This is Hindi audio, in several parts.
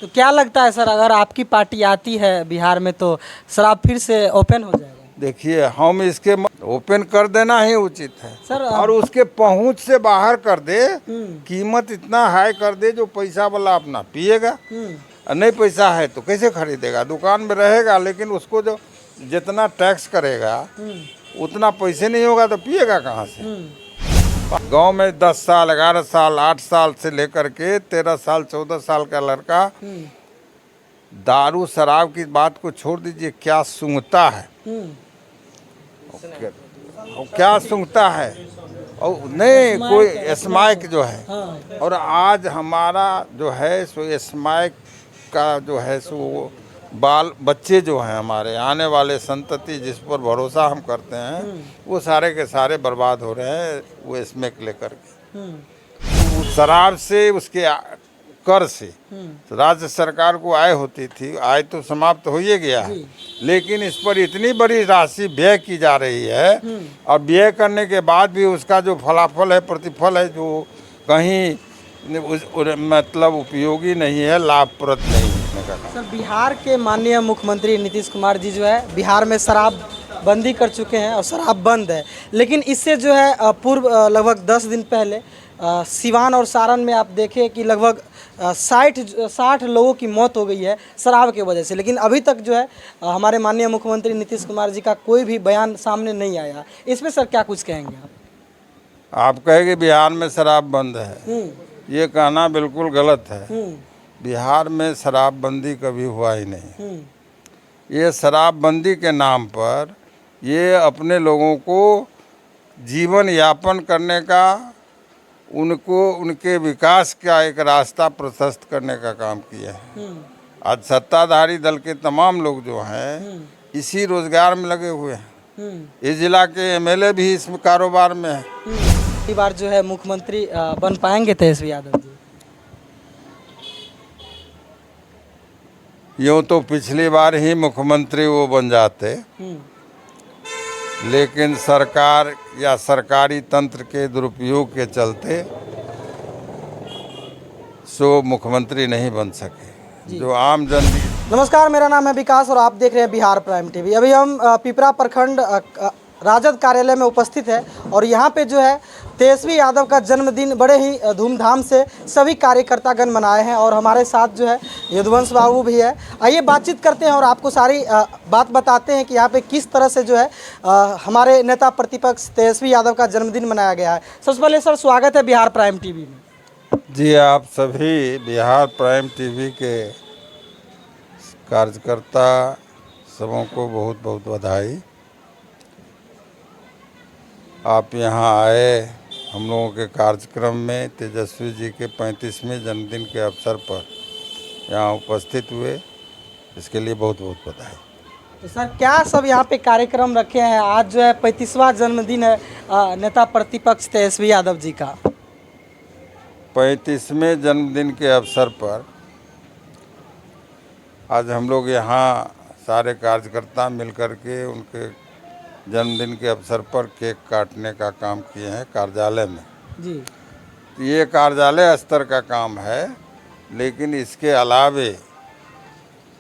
तो क्या लगता है सर, अगर आपकी पार्टी आती है बिहार में तो शराब फिर से ओपन हो जाएगा? देखिए, हम इसके ओपन कर देना ही उचित है सर और उसके पहुंच से बाहर कर दे, हम्म, कीमत इतना हाई कर दे जो पैसा वाला अपना पिएगा और नहीं पैसा है तो कैसे खरीदेगा? दुकान में रहेगा लेकिन उसको जो जितना टैक्स करेगा उतना पैसे नहीं होगा तो पिएगा कहाँ से? गांव में 10 साल 11 साल 8 साल से लेकर के 13 साल 14 साल का लड़का दारू शराब की बात को छोड़ दीजिए, क्या सूंघता है, क्या सूंघता है और नहीं कोई स्मैक जो है। हाँ। और आज हमारा जो है सो स्मैक का जो है सो वो बाल बच्चे जो हैं हमारे आने वाले संतति जिस पर भरोसा हम करते हैं वो सारे के सारे बर्बाद हो रहे हैं वो स्मैक लेकर के। उस शराब से उसके कर से तो राज्य सरकार को आय होती थी, आय तो समाप्त हो ही गया है, लेकिन इस पर इतनी बड़ी राशि व्यय की जा रही है और व्यय करने के बाद भी उसका जो फलाफल है, प्रतिफल है, जो कहीं मतलब उपयोगी नहीं है, लाभप्रद नहीं है। सर बिहार के माननीय मुख्यमंत्री नीतीश कुमार जी जो है बिहार में शराब बंदी कर चुके हैं और शराब बंद है, लेकिन इससे जो है पूर्व लगभग 10 दिन पहले सिवान और सारण में आप देखें कि लगभग 60 लोगों की मौत हो गई है शराब की वजह से। लेकिन अभी तक जो है हमारे माननीय मुख्यमंत्री नीतीश कुमार जी का कोई भी बयान सामने नहीं आया। इसमें सर क्या कुछ कहेंगे आप? आप कहेंगे बिहार में शराब बंद है, ये कहना बिल्कुल गलत है। बिहार में शराबबंदी कभी हुआ ही नहीं। ये शराबबंदी के नाम पर ये अपने लोगों को जीवन यापन करने का, उनको उनके विकास का एक रास्ता प्रशस्त करने का काम किया है। आज सत्ताधारी दल के तमाम लोग जो हैं इसी रोजगार में लगे हुए हैं। इस जिला के एमएलए भी इस कारोबार में है। इस बार जो है मुख्यमंत्री बन पाएंगे तेजस्वी यादव जी? यूँ तो पिछली बार ही मुख्यमंत्री वो बन जाते, लेकिन सरकार या सरकारी तंत्र के दुरुपयोग के चलते सो मुख्यमंत्री नहीं बन सके। जो आम जन। नमस्कार, मेरा नाम है विकास और आप देख रहे हैं बिहार प्राइम टीवी। अभी हम पिपरा प्रखंड राजद कार्यालय में उपस्थित है और यहाँ पे जो है तेजस्वी यादव का जन्मदिन बड़े ही धूमधाम से सभी कार्यकर्तागण मनाए हैं और हमारे साथ जो है यदुवंश बाबू भी है। आइए बातचीत करते हैं और आपको सारी बात बताते हैं कि यहाँ पे किस तरह से जो है हमारे नेता प्रतिपक्ष तेजस्वी यादव का जन्मदिन मनाया गया है। सबसे पहले सर स्वागत है बिहार प्राइम टीवी में। जी, आप सभी बिहार प्राइम टीवी के कार्यकर्ता सबों को बहुत बहुत बधाई। आप यहाँ आए हम लोगों के कार्यक्रम में तेजस्वी जी के 35वें जन्मदिन के अवसर पर यहाँ उपस्थित हुए, इसके लिए बहुत बहुत बधाई। तो सर क्या सब यहाँ पे कार्यक्रम रखे हैं? आज जो है 35वां जन्मदिन है नेता प्रतिपक्ष तेजस्वी यादव जी का। 35वें जन्मदिन के अवसर पर आज हम लोग यहाँ सारे कार्यकर्ता मिलकर के उनके जन्मदिन के अवसर पर केक काटने का काम किए हैं कार्यालय में। जी, ये कार्यालय स्तर का काम है, लेकिन इसके अलावे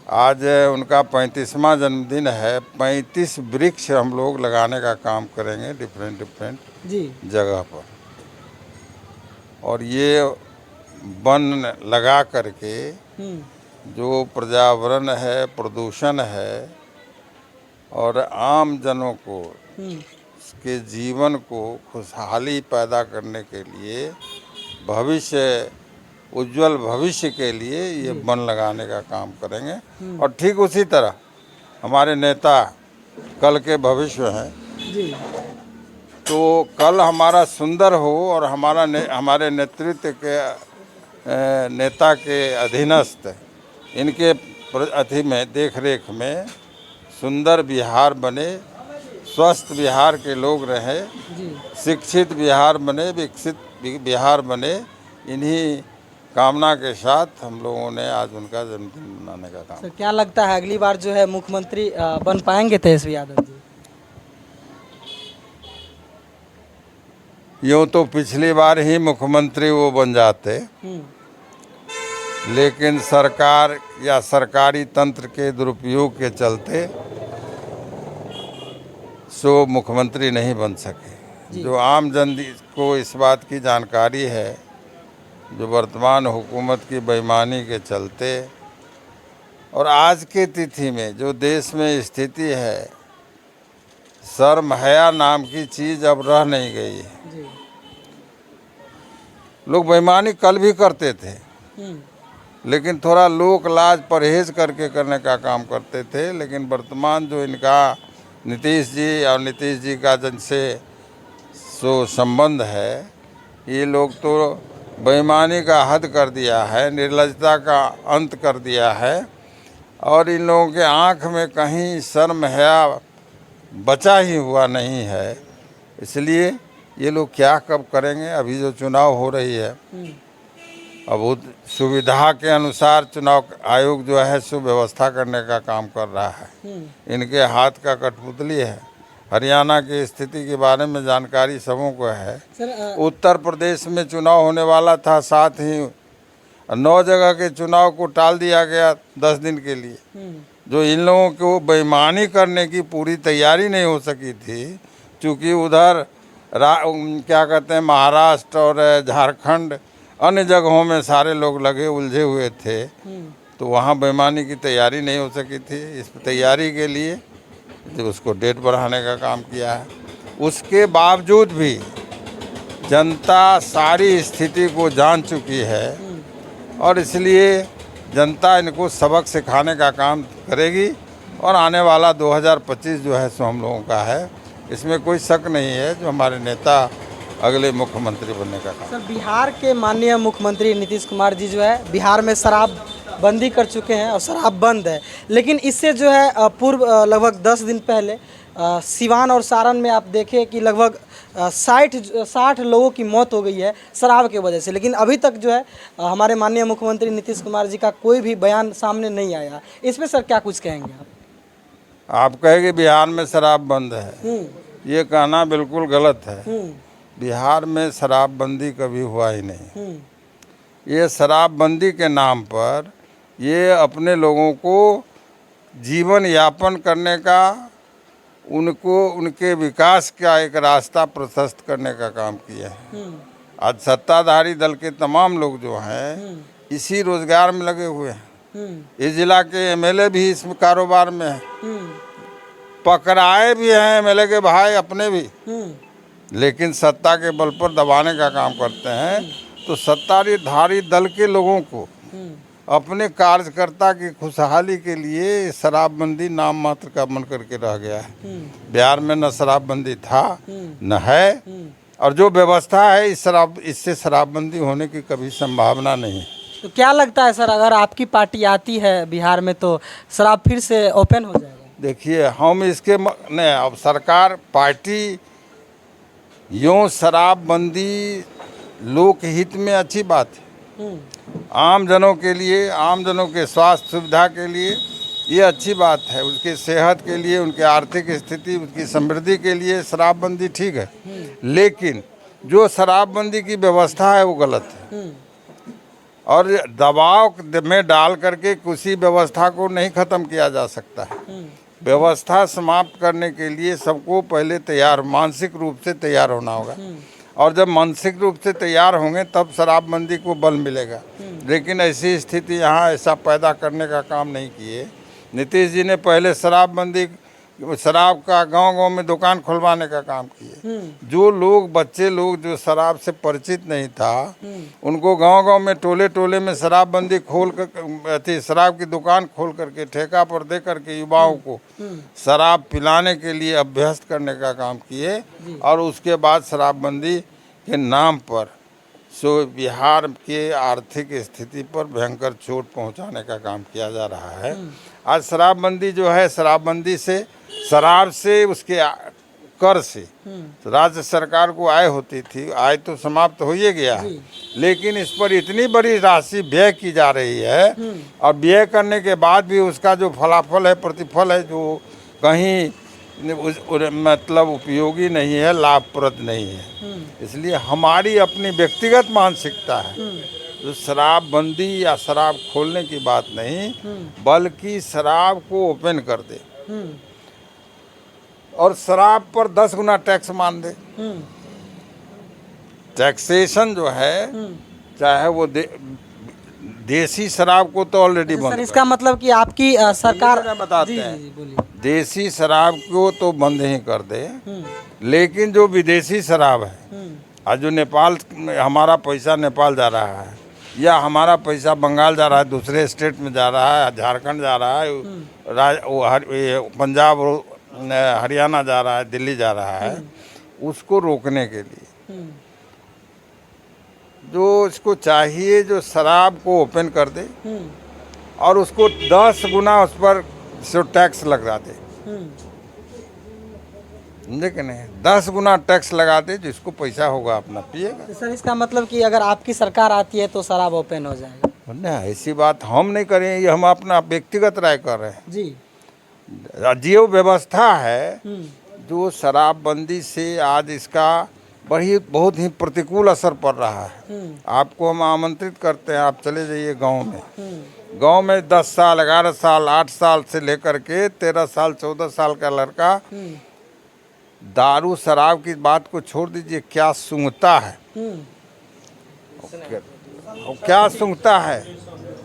आज उनका 35वां जन्मदिन है। 35 वृक्ष हम लोग लगाने का काम करेंगे डिफरेंट जी, जगह पर, और ये वन लगा करके जो पर्यावरण है, प्रदूषण है और आम जनों को के जीवन को खुशहाली पैदा करने के लिए, भविष्य उज्जवल भविष्य के लिए ये वन लगाने का काम करेंगे। और ठीक उसी तरह हमारे नेता कल के भविष्य हैं, तो कल हमारा सुंदर हो और हमारे नेतृत्व के नेता के अधीनस्थ इनके अति में देख रेख में सुंदर बिहार बने, स्वस्थ बिहार के लोग रहें, शिक्षित बिहार बने, विकसित बिहार बने। इन्हीं कामना के साथ हम लोगों ने आज उनका जन्मदिन मनाने का काम। सर क्या लगता है अगली बार जो है मुख्यमंत्री बन पाएंगे तेजस्वी यादव जी? यूँ तो पिछली बार ही मुख्यमंत्री वो बन जाते, लेकिन सरकार या सरकारी तंत्र के दुरुपयोग के चलते सो मुख्यमंत्री नहीं बन सके। जो आम जन को इस बात की जानकारी है, जो वर्तमान हुकूमत की बेईमानी के चलते और आज के तिथि में जो देश में स्थिति है, शर्म हया नाम की चीज़ अब रह नहीं गई है। लोग बेईमानी कल भी करते थे, लेकिन थोड़ा लोक लाज परहेज करके करने का काम करते थे। लेकिन वर्तमान जो इनका नीतीश जी और नीतीश जी का जिनसे सो संबंध है, ये लोग तो बेईमानी का हद कर दिया है, निर्लजता का अंत कर दिया है और इन लोगों के आँख में कहीं शर्म हया बचा ही हुआ नहीं है। इसलिए ये लोग क्या कब करेंगे। अभी जो चुनाव हो रही है, अब वो सुविधा के अनुसार चुनाव आयोग जो है सुव्यवस्था करने का काम कर रहा है। इनके हाथ का कठपुतली है। हरियाणा की स्थिति के बारे में जानकारी सबों को है। उत्तर प्रदेश में चुनाव होने वाला था, साथ ही 9 जगह के चुनाव को टाल दिया गया 10 दिन के लिए। जो इन लोगों को बेईमानी करने की पूरी तैयारी नहीं हो सकी थी, क्योंकि उधर क्या कहते हैं महाराष्ट्र और झारखंड अन्य जगहों में सारे लोग लगे उलझे हुए थे, तो वहाँ बेईमानी की तैयारी नहीं हो सकी थी। इस तैयारी के लिए जो उसको डेट बढ़ाने का काम किया है, उसके बावजूद भी जनता सारी स्थिति को जान चुकी है और इसलिए जनता इनको सबक सिखाने का काम करेगी और आने वाला 2025 जो है सो हम लोगों का है, इसमें कोई शक नहीं है। जो हमारे नेता अगले मुख्यमंत्री बनने का काम। सर, बिहार के माननीय मुख्यमंत्री नीतीश कुमार जी जो है बिहार में शराब बंदी कर चुके हैं और शराब बंद है, लेकिन इससे जो है पूर्व लगभग 10 दिन पहले सिवान और सारण में आप देखें कि लगभग 60 लोगों की मौत हो गई है शराब की वजह से। लेकिन अभी तक जो है हमारे माननीय मुख्यमंत्री नीतीश कुमार जी का कोई भी बयान सामने नहीं आया। इस पर सर क्या कुछ कहेंगे आप? आप कहेंगे बिहार में शराब बंद है, ये कहना बिल्कुल गलत है। बिहार में शराबबंदी कभी हुआ ही नहीं। ये शराबबंदी के नाम पर ये अपने लोगों को जीवन यापन करने का, उनको उनके विकास का एक रास्ता प्रशस्त करने का काम किया है। आज सत्ताधारी दल के तमाम लोग जो हैं इसी रोजगार में लगे हुए हैं। इस जिला के एमएलए भी इस कारोबार में है, पकड़ाए भी हैं एमएलए के भाई अपने भी, लेकिन सत्ता के बल पर दबाने का काम करते हैं। तो सत्ताधारी दल के लोगों को अपने कार्यकर्ता की खुशहाली के लिए शराबबंदी नाम मात्र का बन करके रह गया है। बिहार में न शराबबंदी था न है, और जो व्यवस्था है इससे शराबबंदी होने की कभी संभावना नहीं है। तो क्या लगता है सर, अगर आपकी पार्टी आती है बिहार में तो शराब फिर से ओपन हो जाएगा? देखिए, हम इसके नहीं, अब सरकार पार्टी यूँ शराबबंदी लोक हित में अच्छी बात है, आम जनों के लिए, आम जनों के स्वास्थ्य सुविधा के लिए ये अच्छी बात है। उसके सेहत के लिए, उनके आर्थिक स्थिति, उसकी समृद्धि के लिए शराबबंदी ठीक है। लेकिन जो शराबबंदी की व्यवस्था है वो गलत है और दबाव में डाल करके किसी व्यवस्था को नहीं ख़त्म किया जा सकता है। व्यवस्था समाप्त करने के लिए सबको पहले मानसिक रूप से तैयार होना होगा, और जब मानसिक रूप से तैयार होंगे तब शराबबंदी को बल मिलेगा। लेकिन ऐसी स्थिति यहाँ ऐसा पैदा करने का काम नहीं किए। नीतीश जी ने पहले शराब का गांव-गांव में दुकान खुलवाने का काम किए। जो लोग बच्चे लोग जो शराब से परिचित नहीं था, उनको गांव-गांव में टोले में शराबबंदी खोल कर शराब की दुकान खोल करके ठेका पर दे करके युवाओं को शराब पिलाने के लिए अभ्यस्त करने का काम किए। और उसके बाद शराबबंदी के नाम पर बिहार के आर्थिक स्थिति पर भयंकर चोट पहुंचाने का काम किया जा रहा है। आज शराबबंदी जो है, शराबबंदी से, शराब से, उसके कर से राज्य सरकार को आय होती थी, आय तो समाप्त हो ही गया है, लेकिन इस पर इतनी बड़ी राशि व्यय की जा रही है और व्यय करने के बाद भी उसका जो फलाफल है, प्रतिफल है, जो कहीं मतलब उपयोगी नहीं है, लाभप्रद नहीं है। इसलिए हमारी अपनी व्यक्तिगत मानसिकता है जो शराबबंदी या शराब खोलने की बात नहीं, बल्कि शराब को ओपन कर दे और शराब पर 10 गुना टैक्स मान दे। टैक्सेशन जो है, चाहे वो देसी शराब को तो ऑलरेडी बंद सर कर, इसका मतलब कि आपकी सरकार बताते जी हैं जी बोलिए। देसी शराब को तो बंद ही कर दे, लेकिन जो विदेशी शराब है, आज जो नेपाल में हमारा पैसा नेपाल जा रहा है या हमारा पैसा बंगाल जा रहा है, दूसरे स्टेट में जा रहा है, झारखंड जा रहा है, पंजाब हरियाणा जा रहा है, दिल्ली जा रहा है, उसको रोकने के लिए जो इसको चाहिए, जो शराब को ओपन कर दे और उसको 10 गुना उस पर जो टैक्स लगा दे, समझे कि नहीं, 10 गुना टैक्स लगा दे, जिसको पैसा होगा अपना पिएगा। तो सर इसका मतलब कि अगर आपकी सरकार आती है तो शराब ओपन हो जाएगा? नहीं, ऐसी बात हम नहीं करें, ये हम अपना व्यक्तिगत राय कर रहे हैं। जी जो व्यवस्था है, जो शराबबंदी से आज इसका बहुत ही प्रतिकूल असर पड़ रहा है। आपको हम आमंत्रित करते हैं, आप चले जाइए गांव में। गांव में 10 साल 11 साल 8 साल से लेकर के 13 साल 14 साल का लड़का दारू शराब की बात को छोड़ दीजिए, क्या सूंघता है, क्या सूंघता है,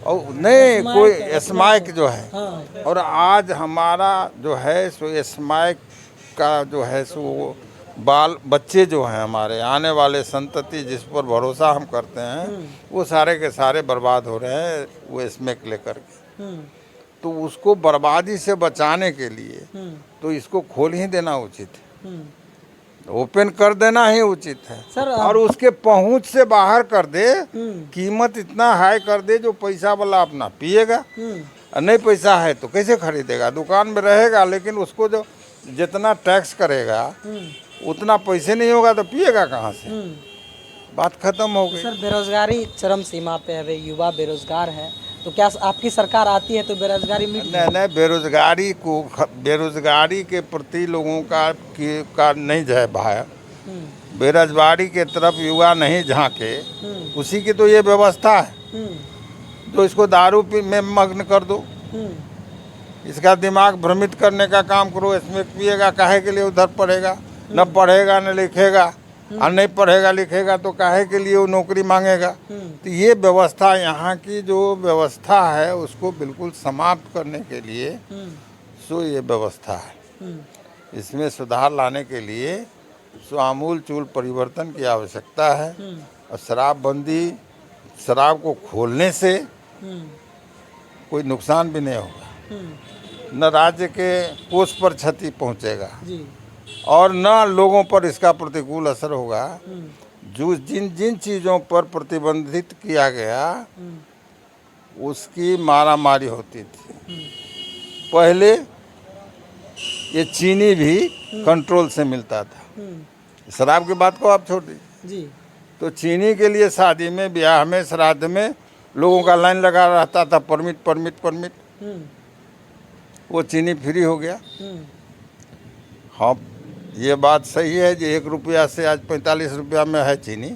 और नहीं कोई स्मैक जो है। और आज हमारा जो है सो स्मैक का जो है सो बाल बच्चे जो हैं, हमारे आने वाले संतति जिस पर भरोसा हम करते हैं, वो सारे के सारे बर्बाद हो रहे हैं वो स्मैक लेकर के। तो उसको बर्बादी से बचाने के लिए तो इसको खोल ही देना उचित है, ओपन कर देना ही उचित है सर। और उसके पहुंच से बाहर कर दे, कीमत इतना हाई कर दे जो पैसा वाला अपना पिएगा, और नहीं पैसा है तो कैसे खरीदेगा, दुकान में रहेगा, लेकिन उसको जो जितना टैक्स करेगा उतना पैसे नहीं होगा तो पिएगा कहाँ से, बात खत्म हो गई। सर बेरोजगारी चरम सीमा पे है, युवा बेरोजगार है, तो क्या आपकी सरकार आती है तो बेरोजगारी मिट नहीं, बेरोजगारी के प्रति लोगों का नहीं जाए भाई, बेरोजगारी के तरफ युवा नहीं झांके, उसी की तो ये व्यवस्था है। तो इसको दारू में मग्न कर दो, इसका दिमाग भ्रमित करने का काम करो, इसमें पिएगा काहे के लिए उधर पढ़ेगा, न पढ़ेगा न लिखेगा, और नहीं पढ़ेगा लिखेगा तो काहे के लिए वो नौकरी मांगेगा। तो ये व्यवस्था, यहाँ की जो व्यवस्था है उसको बिल्कुल समाप्त करने के लिए सो ये व्यवस्था है। इसमें सुधार लाने के लिए सो आमूल चूल परिवर्तन की आवश्यकता है। और शराबबंदी, शराब को खोलने से कोई नुकसान भी नहीं होगा, न राज्य के कोष पर क्षति पहुँचेगा और न लोगों पर इसका प्रतिकूल असर होगा। जो जिन चीज़ों पर प्रतिबंधित किया गया उसकी मारामारी होती थी। पहले ये चीनी भी कंट्रोल से मिलता था, शराब की बात को आप छोड़ दीजिए। तो चीनी के लिए शादी में, ब्याह में, श्राद्ध में लोगों का लाइन लगा रहता था, परमिट। वो चीनी फ्री हो गया। हाँ, ये बात सही है कि 1 रुपया से आज 45 रुपया में है चीनी।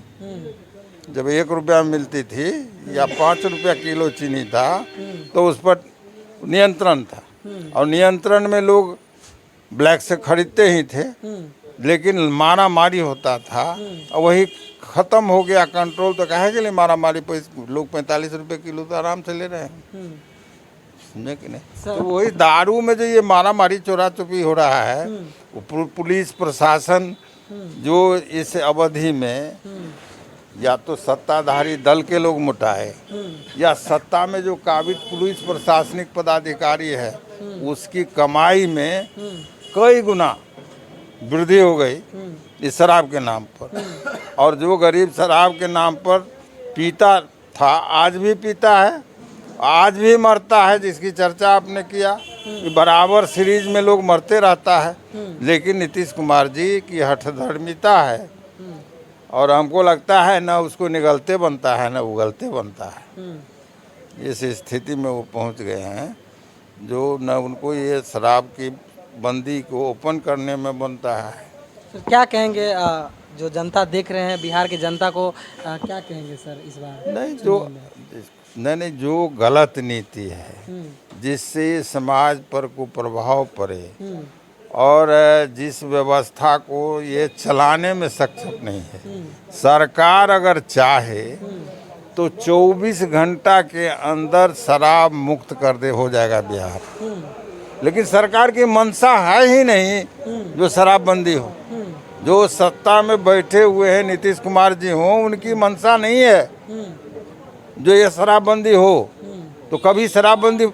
जब 1 रुपया में मिलती थी या 5 रुपया किलो चीनी था तो उस पर नियंत्रण था, और नियंत्रण में लोग ब्लैक से खरीदते ही थे, लेकिन मारा मारी होता था। और वही ख़त्म हो गया कंट्रोल, तो काहे के लिए मारा मारी, लोग 45 रुपये किलो तो आराम से ले रहे हैं, समझे कि नहीं। तो वही दारू में जो ये मारा मारी चोरा चुपी हो रहा है, पुलिस प्रशासन जो इस अवधि में या तो सत्ताधारी दल के लोग मोटाए या सत्ता में जो काबिज पुलिस प्रशासनिक पदाधिकारी है उसकी कमाई में कई गुना वृद्धि हो गई इस शराब के नाम पर। और जो गरीब शराब के नाम पर पीता था, आज भी पीता है, आज भी मरता है, जिसकी चर्चा आपने किया कि बराबर सीरीज में लोग मरते रहता है। लेकिन नीतीश कुमार जी की हठधर्मिता है, और हमको लगता है न उसको निगलते बनता है न उगलते बनता है। इस स्थिति में वो पहुंच गए हैं जो न उनको ये शराब की बंदी को ओपन करने में बनता है। सर क्या कहेंगे जो जनता देख रहे हैं बिहार की जनता को क्या कहेंगे सर इस बार? नहीं, जो गलत नीति है जिससे समाज पर कुप्रभाव पड़े और जिस व्यवस्था को ये चलाने में सक्षम नहीं है। सरकार अगर चाहे तो 24 घंटा के अंदर शराब मुक्त कर दे हो जाएगा बिहार, लेकिन सरकार की मंशा है ही नहीं जो शराबबंदी हो। जो सत्ता में बैठे हुए हैं नीतीश कुमार जी हों, उनकी मंशा नहीं है जो ये शराबबंदी हो। तो कभी शराबबंदी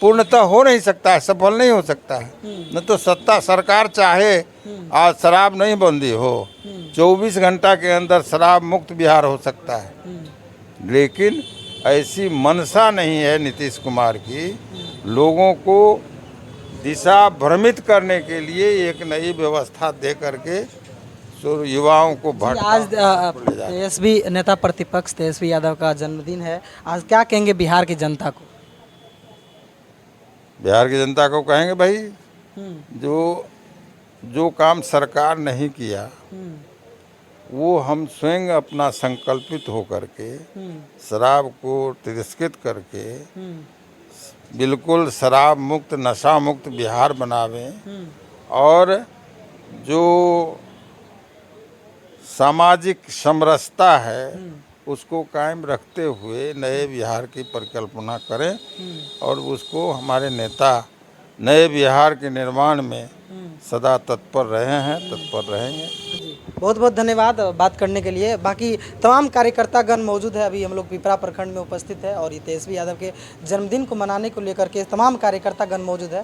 पूर्णतः हो नहीं सकता है, सफल नहीं हो सकता है। न तो सत्ता सरकार चाहे आज शराब नहीं बंदी हो, 24 घंटा के अंदर शराब मुक्त बिहार हो सकता है, लेकिन ऐसी मंशा नहीं है नीतीश कुमार की। लोगों को दिशा भ्रमित करने के लिए एक नई व्यवस्था दे करके युवाओं को आज तेजस्वी नेता प्रतिपक्ष तेजस्वी यादव का जन्मदिन है, आज क्या कहेंगे बिहार की जनता को? बिहार की जनता को कहेंगे भाई, जो काम सरकार नहीं किया वो हम स्वयं अपना संकल्पित हो करके शराब को तिरस्कृत करके बिल्कुल शराब मुक्त नशा मुक्त बिहार बनावें और जो सामाजिक समरसता है उसको कायम रखते हुए नए बिहार की परिकल्पना करें और उसको हमारे नेता नए बिहार के निर्माण में सदा तत्पर रहे हैं, तत्पर रहेंगे। बहुत बहुत धन्यवाद बात करने के लिए। बाकी तमाम कार्यकर्तागण मौजूद है, अभी हम लोग पिपरा प्रखंड में उपस्थित है और ये तेजस्वी यादव के जन्मदिन को मनाने को लेकर के तमाम कार्यकर्तागण मौजूद है।